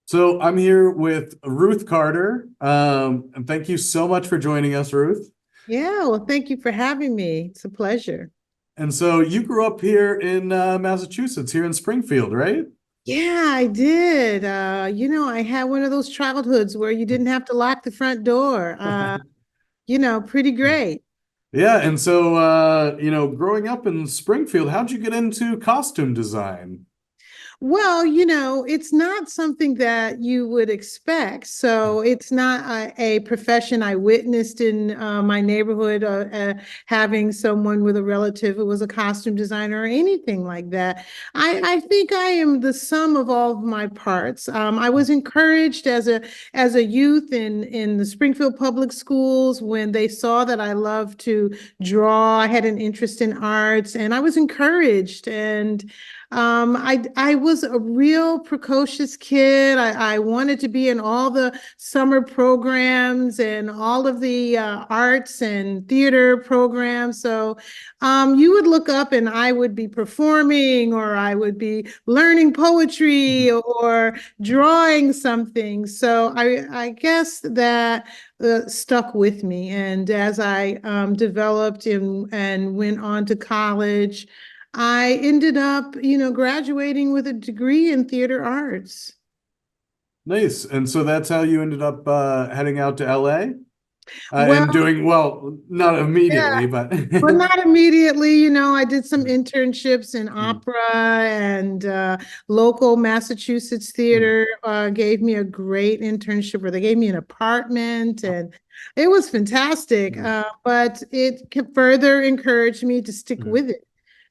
So I'm here with Ruth Carter. And thank you so much for joining us, Ruth. Yeah, well, thank you for having me. It's a pleasure. And so you grew up here in Massachusetts, here in Springfield, right? Yeah, I did. I had one of those childhoods where you didn't have to lock the front door. Pretty great. Yeah, and so growing up in Springfield, how'd you get into costume design? Well, it's not something that you would expect. So it's not a profession I witnessed in my neighborhood, having someone with a relative who was a costume designer or anything like that. I think I am the sum of all of my parts. I was encouraged as a youth in the Springfield public schools when they saw that I loved to draw. I had an interest in arts, and I was encouraged and I was a real precocious kid. I wanted to be in all the summer programs and all of the arts and theater programs. So you would look up and I would be performing, or I would be learning poetry or drawing something. So I guess that stuck with me. And as I developed and went on to college, I ended up, graduating with a degree in theater arts. Nice. And so that's how you ended up heading out to LA Well, and doing well, not yeah, immediately, but but not immediately. I did some internships in opera and local Massachusetts theater gave me a great internship where they gave me an apartment, and it was fantastic. But it further encouraged me to stick with it.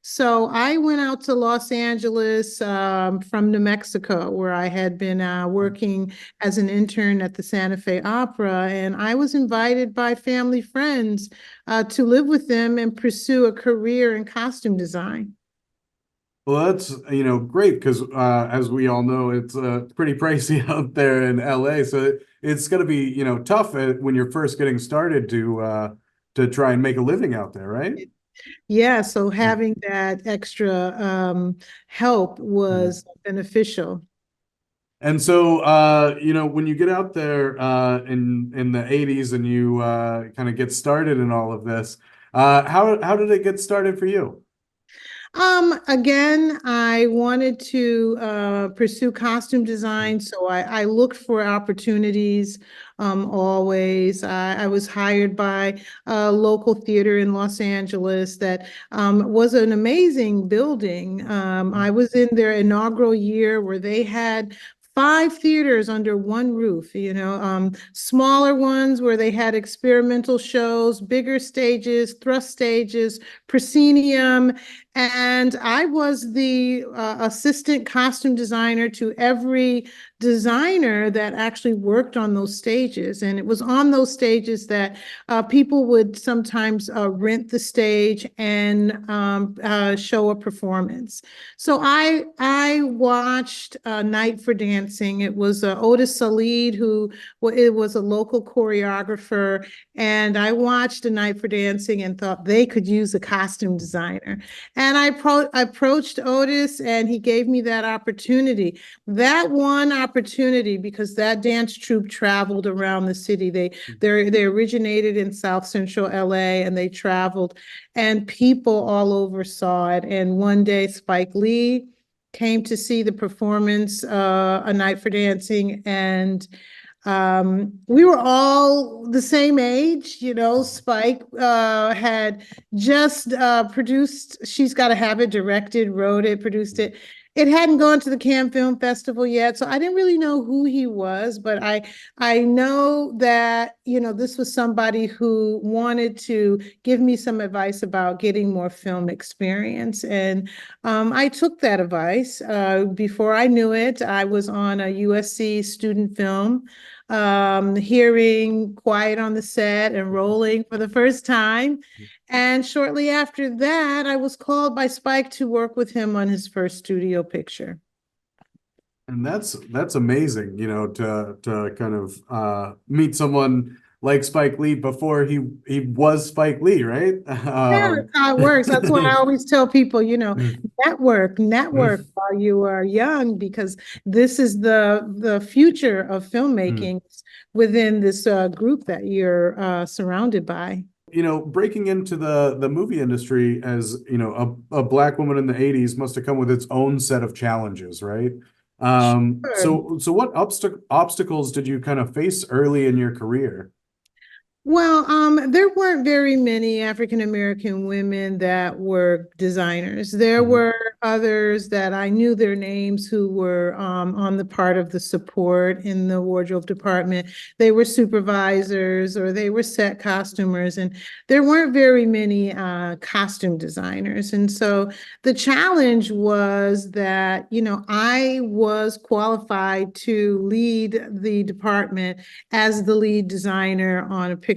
So I went out to Los Angeles from New Mexico, where I had been working as an intern at the Santa Fe Opera, and I was invited by family friends to live with them and pursue a career in costume design. Well, that's, great because as we all know, it's pretty pricey out there in LA. So it's going to be, tough when you're first getting started to try and make a living out there, right? Yeah, so having that extra help Mhm. was beneficial. And so, when you get out there in the 80s and you kind of get started in all of this, how did it get started for you? Again, I wanted to pursue costume design, so I looked for opportunities always. I was hired by a local theater in Los Angeles that was an amazing building. I was in their inaugural year where they had five theaters under one roof, smaller ones where they had experimental shows, bigger stages, thrust stages, proscenium, and I was the assistant costume designer to every designer that actually worked on those stages. And it was on those stages that people would sometimes rent the stage and show a performance. So I watched Night for Dancing. It was Otis Salid, who it was a local choreographer. And I watched A Night for Dancing and thought they could use a costume designer. And approached Otis, and he gave me that opportunity. That one opportunity, because that dance troupe traveled around the city. They originated in South Central LA, and they traveled, and people all over saw it. And one day, Spike Lee came to see the performance, A Night for Dancing, and we were all the same age. Spike had just produced She's Gotta Have It, directed, wrote it, produced it. It hadn't gone to the Cannes Film Festival yet, so I didn't really know who he was, but I know that, this was somebody who wanted to give me some advice about getting more film experience. And I took that advice. Before I knew it, I was on a USC student film, hearing Quiet on the Set and Rolling for the first time. And shortly after that, I was called by Spike to work with him on his first studio picture. And that's amazing, to kind of meet someone like Spike Lee before he was Spike Lee, right? Yeah, that's how it works. That's why I always tell people, Mm, network while you are young, because this is the future of mm. filmmaking within this group that you're surrounded by. Breaking into the movie industry as, a black woman in the 80s must have come with its own set of challenges, right? Sure. So what obstacles did you kind of face early in your career? Well, there weren't very many African American women that were designers. There Hmm. were others that I knew their names who were on the part of the support in the wardrobe department. They were supervisors or they were set costumers, and there weren't very many costume designers. And so the challenge was that, I was qualified to lead the department as the lead designer on a picture.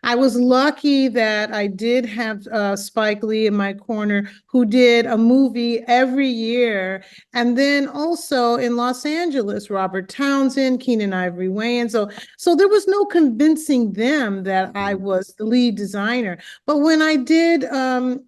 I was lucky that I did have Spike Lee in my corner, who did a movie every year. And then also in Los Angeles, Robert Townsend, Keenan Ivory Wayans. So there was no convincing them that I was the lead designer. But when I did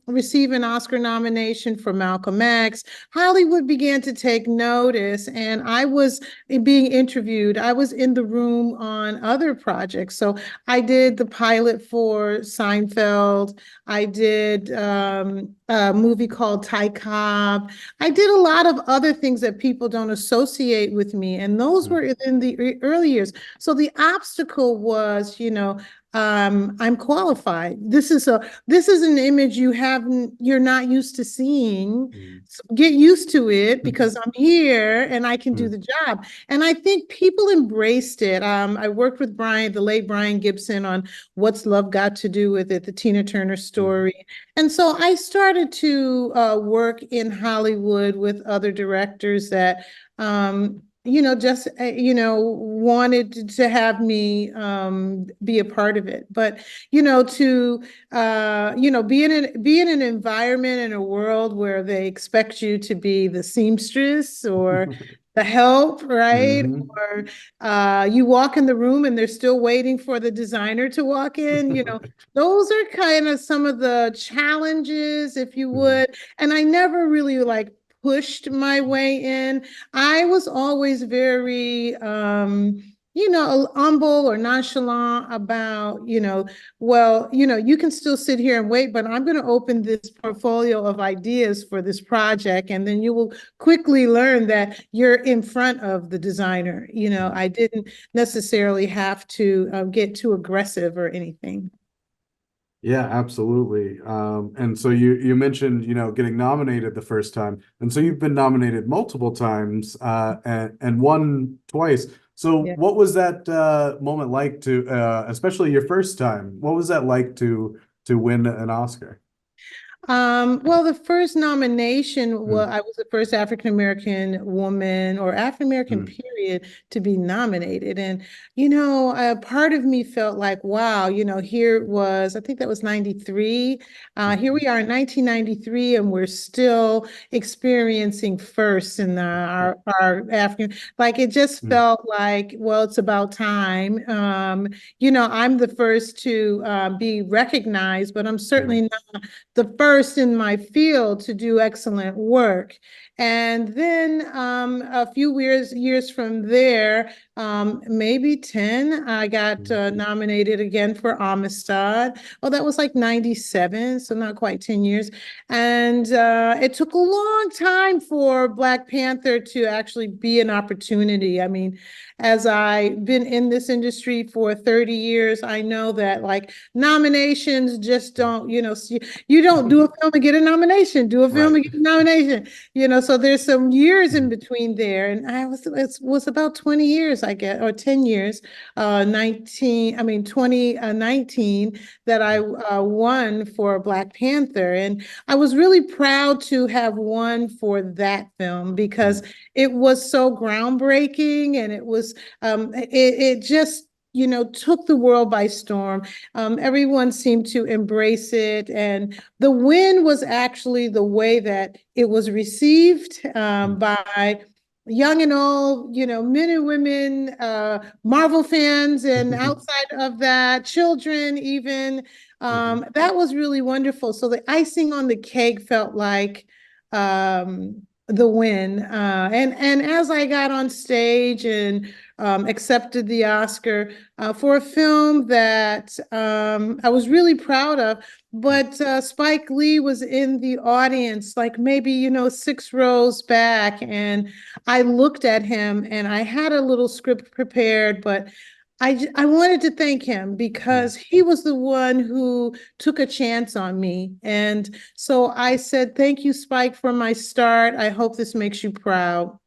receive an Oscar nomination for Malcolm X, Hollywood began to take notice, and I was being interviewed. I was in the room on other projects. So I did the pilot for Seinfeld. I did a movie called Ty Cobb. I did a lot of other things that people don't associate with me, and those were in the early years. So the obstacle was, I'm qualified. This is an image you're not used to seeing. Mm. So get used to it because I'm here and I can do Mm. the job. And I think people embraced it. I worked with the late Brian Gibson, on What's Love Got to Do with It, the Tina Turner Mm. story. And so I started to work in Hollywood with other directors that, just, wanted to have me be a part of it. But, be in an environment, in a world where they expect you to be the seamstress or the help, right? Mhm. Or you walk in the room and they're still waiting for the designer to walk in. Those are kind of some of the challenges, if you Mhm. would. And I never really like pushed my way in. I was always very humble or nonchalant about, well, you can still sit here and wait, but I'm going to open this portfolio of ideas for this project. And then you will quickly learn that you're in front of the designer. I didn't necessarily have to get too aggressive or anything. Yeah, absolutely. And so you mentioned, getting nominated the first time. And so you've been nominated multiple times, and won twice. So Yeah. what was that moment like to especially your first time? What was that like to win an Oscar? Well, the first nomination Mm. was I was the first African American woman or African American Mm. period to be nominated. And, a part of me felt like, wow, here it was, I think that was 93. Here we are in 1993, and we're still experiencing firsts in our African, like it just Mm. felt like, well, it's about time. I'm the first to be recognized, but I'm Yeah. certainly not the first in my field to do excellent work. And then a few years from there, maybe 10, I got Mm. nominated again for Amistad. Oh, that was like 97, so not quite 10 years. And it took a long time for Black Panther to actually be an opportunity. I mean, as I've been in this industry for 30 years, I know that like nominations just don't, you don't do a film and get a nomination, do a film Right. and get a nomination, so there's some years in between there. And it was about 20 years, I guess, or 10 years, 2019 that I won for Black Panther. And I was really proud to have won for that film because Mm. it was so groundbreaking, and it just, took the world by storm. Everyone seemed to embrace it. And the win was actually the way that it was received Mm. by young and old, men and women, Marvel fans, and outside of that, children even. Mhm. That was really wonderful. So the icing on the cake felt like the win. And as I got on stage and accepted the Oscar for a film that I was really proud of, but Spike Lee was in the audience, like maybe, 6 rows back. And I looked at him and I had a little script prepared, but I wanted to thank him because he was the one who took a chance on me. And so I said, thank you, Spike, for my start. I hope this makes you proud.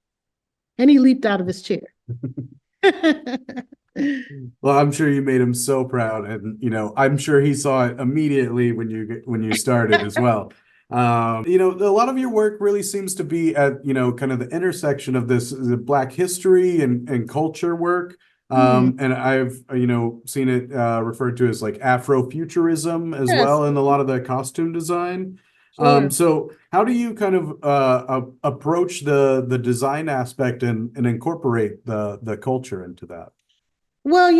And he leaped out of his chair. Well, I'm sure you made him so proud, and I'm sure he saw it immediately when you started as well. A lot of your work really seems to be at kind of the intersection of the Black history and culture work. Hmm. And I've seen it referred to as like Afrofuturism as Yes, well in a lot of the costume design. sure. So how do you kind of approach the design aspect and incorporate the culture into that? Well,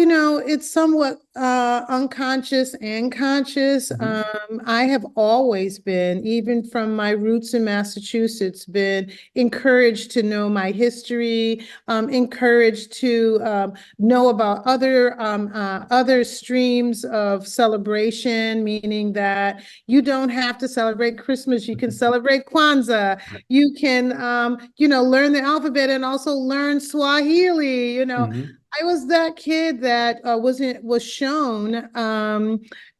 it's somewhat unconscious and conscious. Mhm. I have always been, even from my roots in Massachusetts, been encouraged to know my history, encouraged to know about other streams of celebration, meaning that you don't have to celebrate Christmas. You can celebrate Kwanzaa. You can, learn the alphabet and also learn Swahili. Mhm. I was that kid that was shown,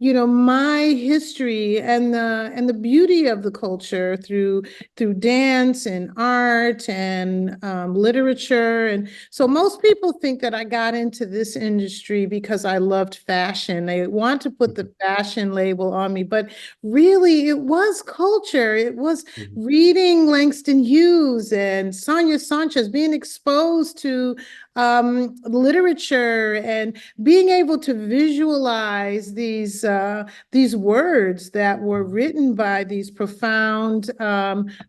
my history and the beauty of the culture through dance and art and literature. And so most people think that I got into this industry because I loved fashion. They want to put the fashion label on me, but really it was culture. It was Mhm. reading Langston Hughes and Sonia Sanchez, being exposed to literature and being able to visualize these words that were written by these profound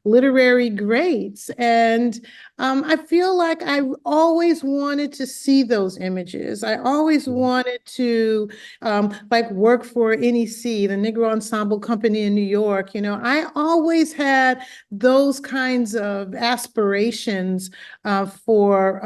literary greats. And I feel like I always wanted to see those images. I always Mhm. wanted to like work for NEC, the Negro Ensemble Company in New York. I always had those kinds of aspirations for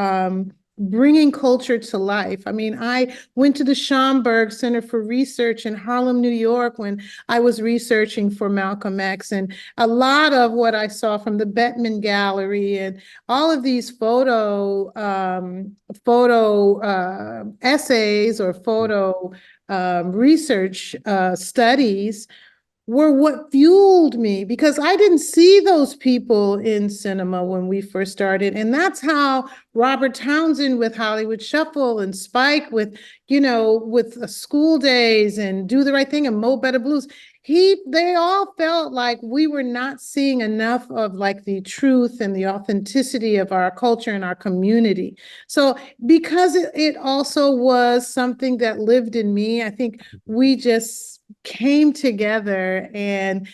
bringing culture to life. I mean, I went to the Schomburg Center for Research in Harlem, New York, when I was researching for Malcolm X. And a lot of what I saw from the Bettman Gallery and all of these photo essays or photo research studies were what fueled me because I didn't see those people in cinema when we first started. And that's how Robert Townsend with Hollywood Shuffle and Spike with School Days and Do the Right Thing and Mo Better Blues, they all felt like we were not seeing enough of like the truth and the authenticity of our culture and our community. So because it also was something that lived in me, I think we just came together and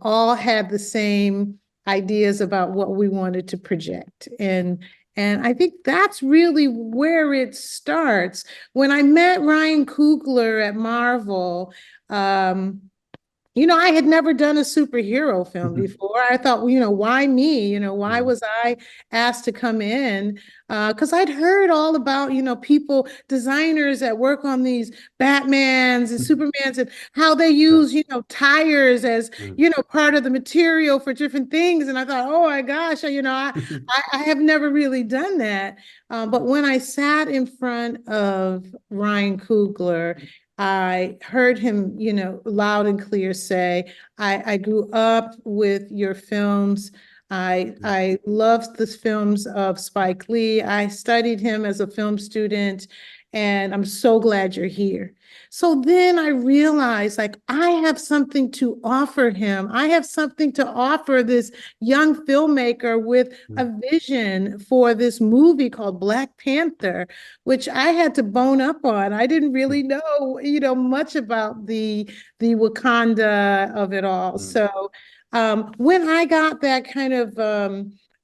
all had the same ideas about what we wanted to project. And I think that's really where it starts. When I met Ryan Coogler at Marvel, I had never done a superhero film before. I thought, well, why me? Why Mhm. was I asked to come in? Because I'd heard all about, people, designers that work on these Batmans and Supermans and how they Yeah. use, tires as, Mhm. part of the material for different things. And I thought, oh my gosh, I have never really done that. But when I sat in front of Ryan Coogler, I heard him, loud and clear say, I grew up with your films. I loved the films of Spike Lee. I studied him as a film student, and I'm so glad you're here. So then I realized like I have something to offer him. I have something to offer this young filmmaker with a vision for this movie called Black Panther, which I had to bone up on. I didn't really know, much about the Wakanda of it all. Mhm. So when I got that kind of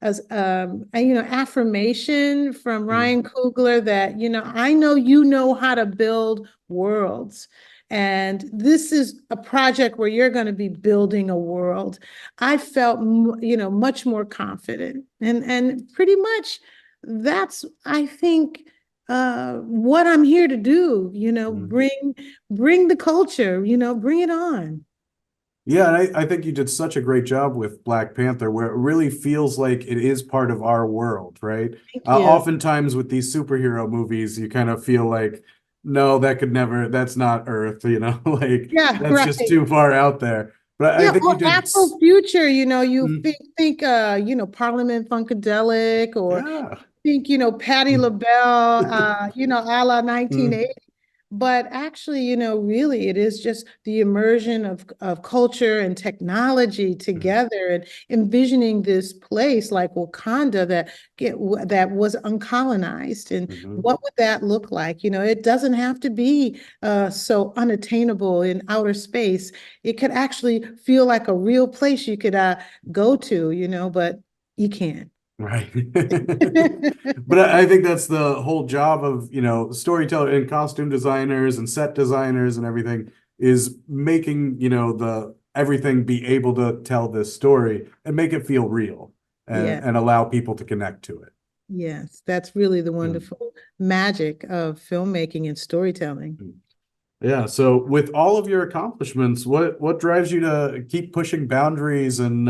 affirmation from Mm, Ryan Coogler that, I know you know how to build worlds. And this is a project where you're going to be building a world. I felt, much more confident. And pretty much that's, I think, what I'm here to do, mm. bring the culture, bring it on. Yeah, and I think you did such a great job with Black Panther, where it really feels like it is part of our world, right? Thank you. Oftentimes with these superhero movies, you kind of feel like, no, that could never, that's not Earth, like Yeah, that's just right. too far out there. But I Yeah, think you or did, Afrofuture, you mm, think Parliament Funkadelic, or yeah. think, Patti Mm, LaBelle, a la mm, 1980. But actually, really, it is just the immersion of culture and technology mm, together, and envisioning this place like Wakanda that was uncolonized. And mhm. what would that look like? It doesn't have to be so unattainable in outer space. It could actually feel like a real place you could go to, but you can't. Right. But I think that's the whole job of, storyteller and costume designers and set designers and everything is making, the everything be able to tell this story and make it feel real Yeah. and allow people to connect to it. Yes, that's really the Mm, wonderful magic of filmmaking and storytelling. mm. Yeah. So with all of your accomplishments, what drives you to keep pushing boundaries and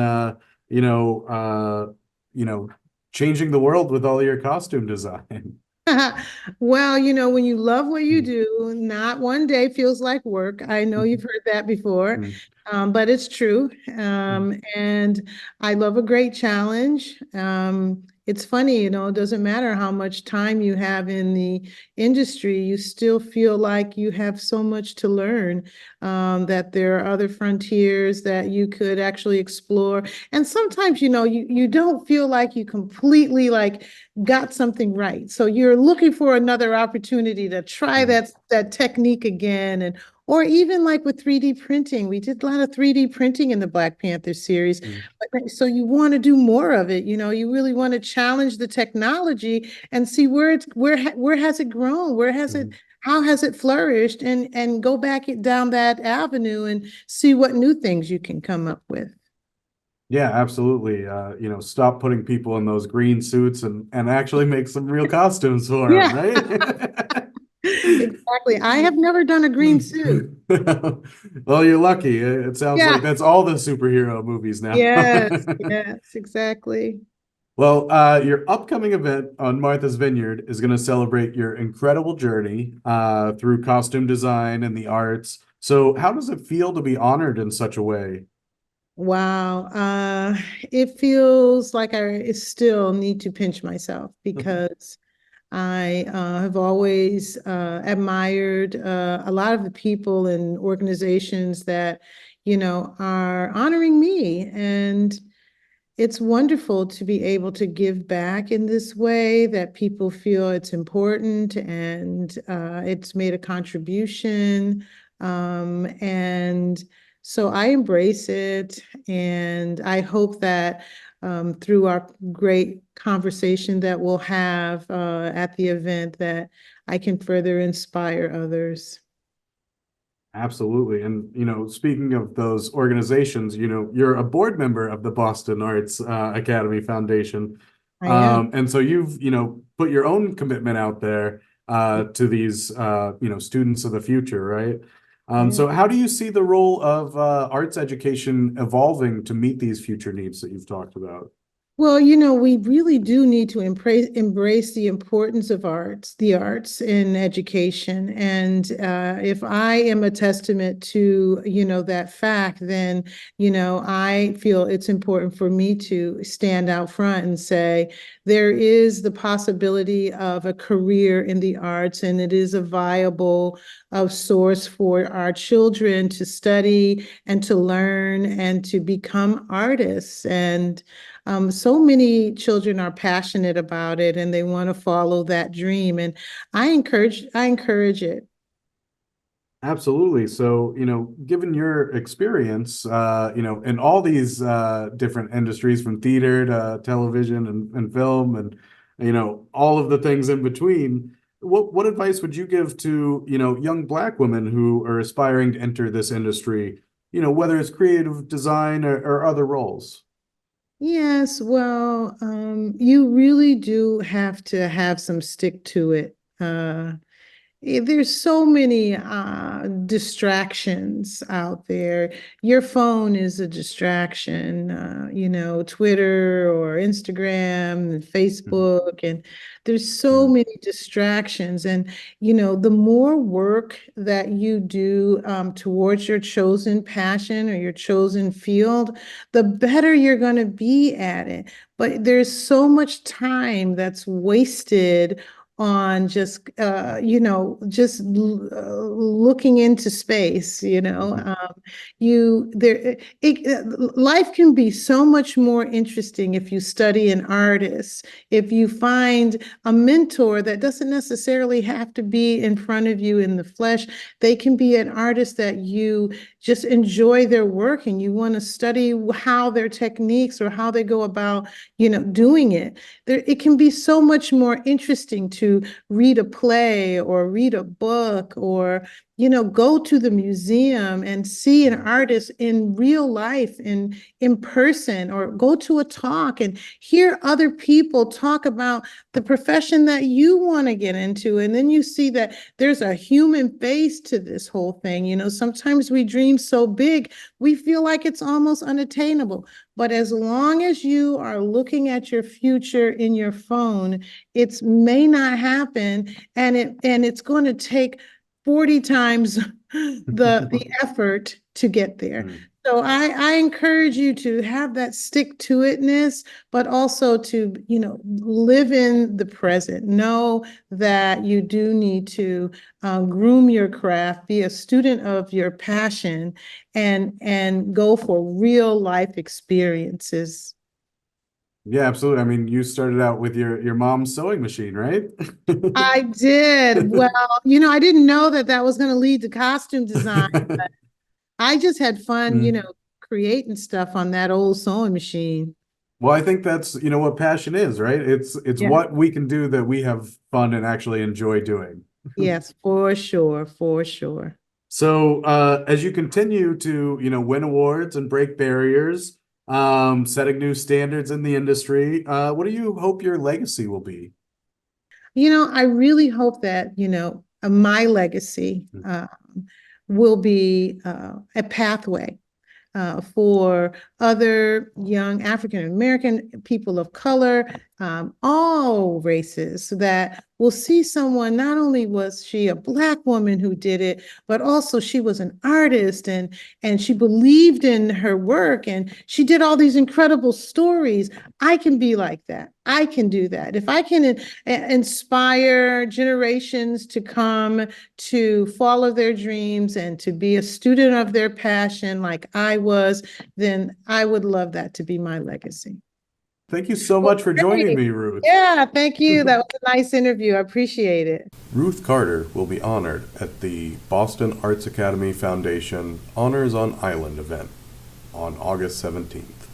you know, uh, you know, changing the world with all your costume design? Well, when you love what you do, not one day feels like work. I know you've heard that before, Mm, but it's true. mm, And I love a great challenge. It's funny, it doesn't matter how much time you have in the industry, you still feel like you have so much to learn, that there are other frontiers that you could actually explore. And sometimes, you don't feel like you completely like got something right. So you're looking for another opportunity to try mm, that technique again. And or even like with 3D printing, we did a lot of 3D printing in the Black Panther series. mm, But so you want to do more of it, you really want to challenge the technology and see where has it grown? Where has it mm. how has it flourished, and go back down that avenue and see what new things you can come up with. Yeah, absolutely. Stop putting people in those green suits and actually make some real costumes for them, Yeah, right? exactly. I have never done a green suit. Well, you're lucky. It sounds like Yeah. that's all the superhero movies now. Yes, yes, exactly. Well, your upcoming event on Martha's Vineyard is going to celebrate your incredible journey through costume design and the arts. So, how does it feel to be honored in such a way? Wow. It feels like I still need to pinch myself because I have always admired a lot of the people and organizations that, are honoring me. And it's wonderful to be able to give back in this way that people feel it's important, and it's made a contribution. And so I embrace it. And I hope that through our great conversation that we'll have at the event, that I can further inspire others. Absolutely. And, speaking of those organizations, you're a board member of the Boston Arts Academy Foundation. I am. And so you've, put your own commitment out there to these, students of the future, right? Yeah. So how do you see the role of arts education evolving to meet these future needs that you've talked about? Well, we really do need to embrace the importance of the arts in education. And if I am a testament to, that fact, then, I feel it's important for me to stand out front and say, there is the possibility of a career in the arts, and it is a viable source for our children to study and to learn and to become artists. And so many children are passionate about it, and they want to follow that dream. And I encourage it. Absolutely. So, given your experience, in all these different industries from theater to television and film and, all of the things in between, what advice would you give to, young Black women who are aspiring to enter this industry, whether it's creative design or other roles? Yes, well, you really do have to have some stick to it. There's so many distractions out there. Your phone is a distraction, Twitter or Instagram and Mhm. Facebook, and there's so Mhm. many distractions. And, the more work that you do towards your chosen passion or your chosen field, the better you're going to be at it. But there's so much time that's wasted on looking into space, Mhm. you there life can be so much more interesting if you study an artist, if you find a mentor that doesn't necessarily have to be in front of you in the flesh. They can be an artist that you just enjoy their work and you want to study how their techniques or how they go about doing it. It can be so much more interesting to read a play or read a book or go to the museum and see an Mhm. artist in real life in person, or go to a talk and hear other people talk about the profession that you want to get into. And then you see that there's a human face to this whole thing. Sometimes we dream so big, we feel like it's almost unattainable. But as long as you are looking at your future in your phone, it may not happen, and it's going to take 40 times the effort to get there. Mhm. So I encourage you to have that stick to itness, but also to, live in the present. Know that you do need to groom your craft, be a student of your passion, and go for real life experiences. Yeah, absolutely. I mean, you started out with your mom's sewing machine, right? I did. Well, I didn't know that that was going to lead to costume design. I just had fun, Mm. creating stuff on that old sewing machine. Well, I think that's, what passion is, right? It's Yeah. what we can do that we have fun and actually enjoy doing. Yes, for sure, for sure. So, as you continue to, win awards and break barriers, setting new standards in the industry, what do you hope your legacy will be? I really hope that, my legacy will be a pathway for other young African American people of color, all races, that will see someone. Not only was she a Black woman who did it, but also she was an artist, and she believed in her work, and she did all these incredible stories. I can be like that. I can do that. If I can inspire generations to come to follow their dreams and to be a student of their passion like I was, then I would love that to be my legacy. Thank you so Well, much for joining great. me, Ruth. Yeah, thank you. That was a nice interview. I appreciate it. Ruth Carter will be honored at the Boston Arts Academy Foundation Honors on Island event on August 17th.